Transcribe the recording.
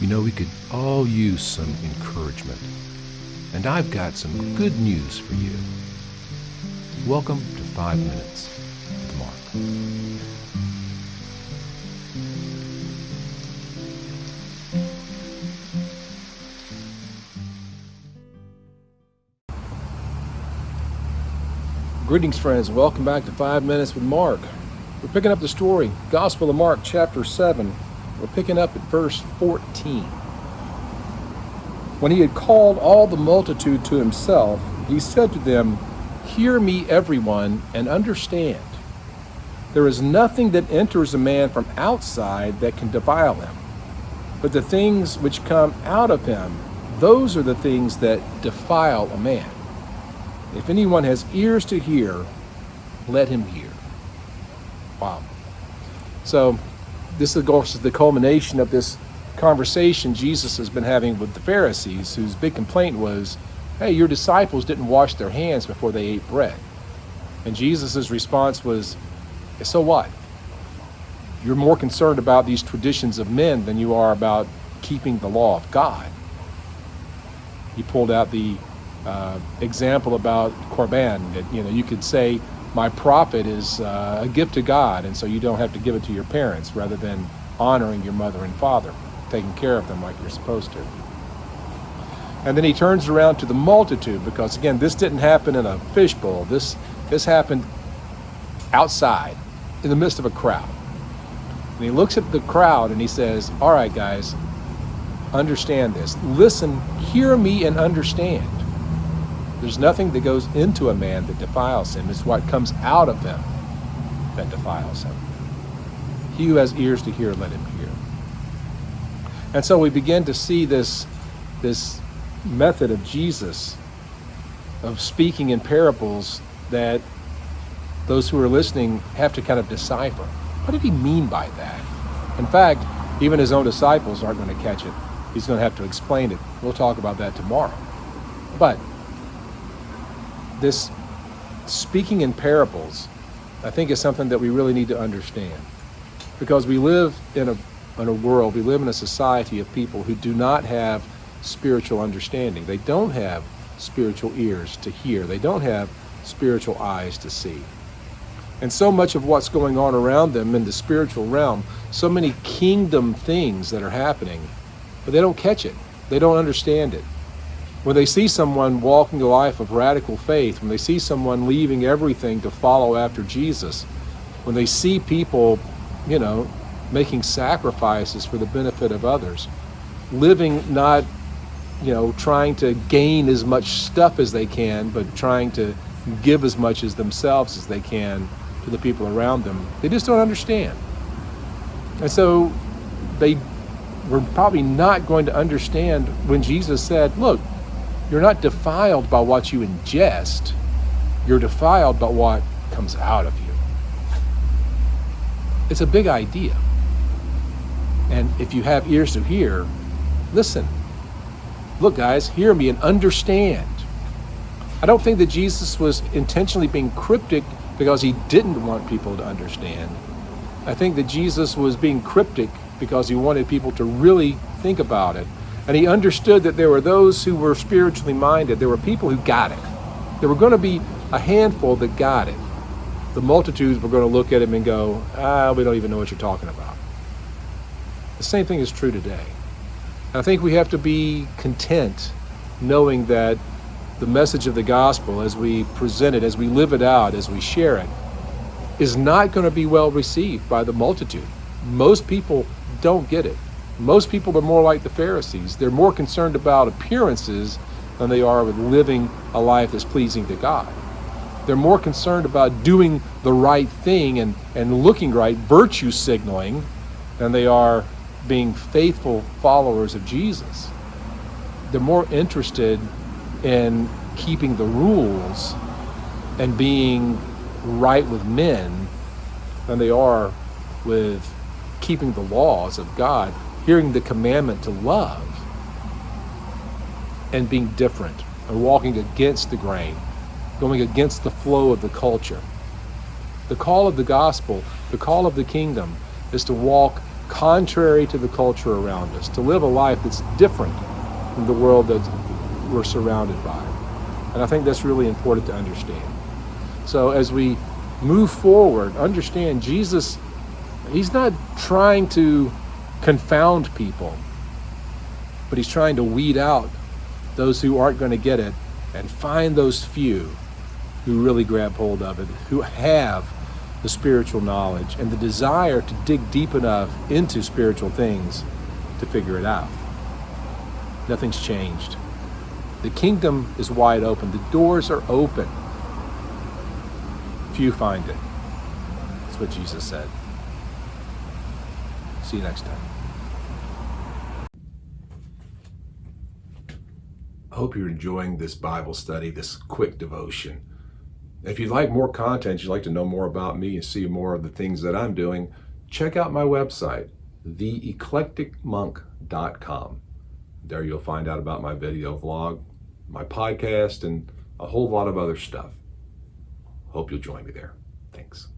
We could all use some encouragement. And I've got some good news for you. Welcome to 5 Minutes with Mark. Greetings, friends. Welcome back to 5 Minutes with Mark. We're picking up the story, Gospel of Mark, chapter 7. We're picking up at verse 14. When he had called all the multitude to himself, he said to them, "Hear me, everyone, and understand. There is nothing that enters a man from outside that can defile him. But the things which come out of him, those are the things that defile a man. If anyone has ears to hear, let him hear." Wow. So this, of course, is the culmination of this conversation Jesus has been having with the Pharisees, whose big complaint was, hey, your disciples didn't wash their hands before they ate bread. And Jesus' response was, so what? You're more concerned about these traditions of men than you are about keeping the law of God. He pulled out the example about Korban, that you could say, my profit is a gift to God, and so you don't have to give it to your parents, rather than honoring your mother and father, taking care of them like you're supposed to. And then he turns around to the multitude, because again, this didn't happen in a fishbowl. This happened outside, in the midst of a crowd. And he looks at the crowd and he says, all right, guys, understand this. Listen, hear me and understand. There's nothing that goes into a man that defiles him. It's what comes out of him that defiles him. He who has ears to hear, let him hear. And so we begin to see this method of Jesus of speaking in parables that those who are listening have to kind of decipher. What did he mean by that? In fact, even his own disciples aren't going to catch it. He's going to have to explain it. We'll talk about that tomorrow. But this speaking in parables, I think, is something that we really need to understand, because we live in a world, we live in a society of people who do not have spiritual understanding. They don't have spiritual ears to hear. They don't have spiritual eyes to see. And so much of what's going on around them in the spiritual realm, so many kingdom things that are happening, but they don't catch it. They don't understand it. When they see someone walking a life of radical faith, when they see someone leaving everything to follow after Jesus, when they see people, making sacrifices for the benefit of others, living not, trying to gain as much stuff as they can, but trying to give as much as themselves as they can to the people around them, they just don't understand. And so they were probably not going to understand when Jesus said, look, you're not defiled by what you ingest. You're defiled by what comes out of you. It's a big idea. And if you have ears to hear, listen. Look, guys, hear me and understand. I don't think that Jesus was intentionally being cryptic because he didn't want people to understand. I think that Jesus was being cryptic because he wanted people to really think about it. And he understood that there were those who were spiritually minded. There were people who got it. There were going to be a handful that got it. The multitudes were going to look at him and go, we don't even know what you're talking about. The same thing is true today. And I think we have to be content knowing that the message of the gospel, as we present it, as we live it out, as we share it, is not going to be well received by the multitude. Most people don't get it. Most people are more like the Pharisees. They're more concerned about appearances than they are with living a life that's pleasing to God. They're more concerned about doing the right thing and looking right, virtue signaling, than they are being faithful followers of Jesus. They're more interested in keeping the rules and being right with men than they are with keeping the laws of God, hearing the commandment to love, and being different, and walking against the grain, going against the flow of the culture. The call of the gospel, the call of the kingdom, is to walk contrary to the culture around us, to live a life that's different from the world that we're surrounded by. And I think that's really important to understand. So as we move forward, understand Jesus, he's not trying to confound people, but he's trying to weed out those who aren't going to get it and find those few who really grab hold of it, who have the spiritual knowledge and the desire to dig deep enough into spiritual things to figure it out. Nothing's changed. The kingdom is wide open. The doors are open. Few find it. That's what Jesus said. See you next time. I hope you're enjoying this Bible study, this quick devotion. If you'd like more content, you'd like to know more about me and see more of the things that I'm doing, check out my website, theeclecticmonk.com. There you'll find out about my video vlog, my podcast, and a whole lot of other stuff. Hope you'll join me there. Thanks.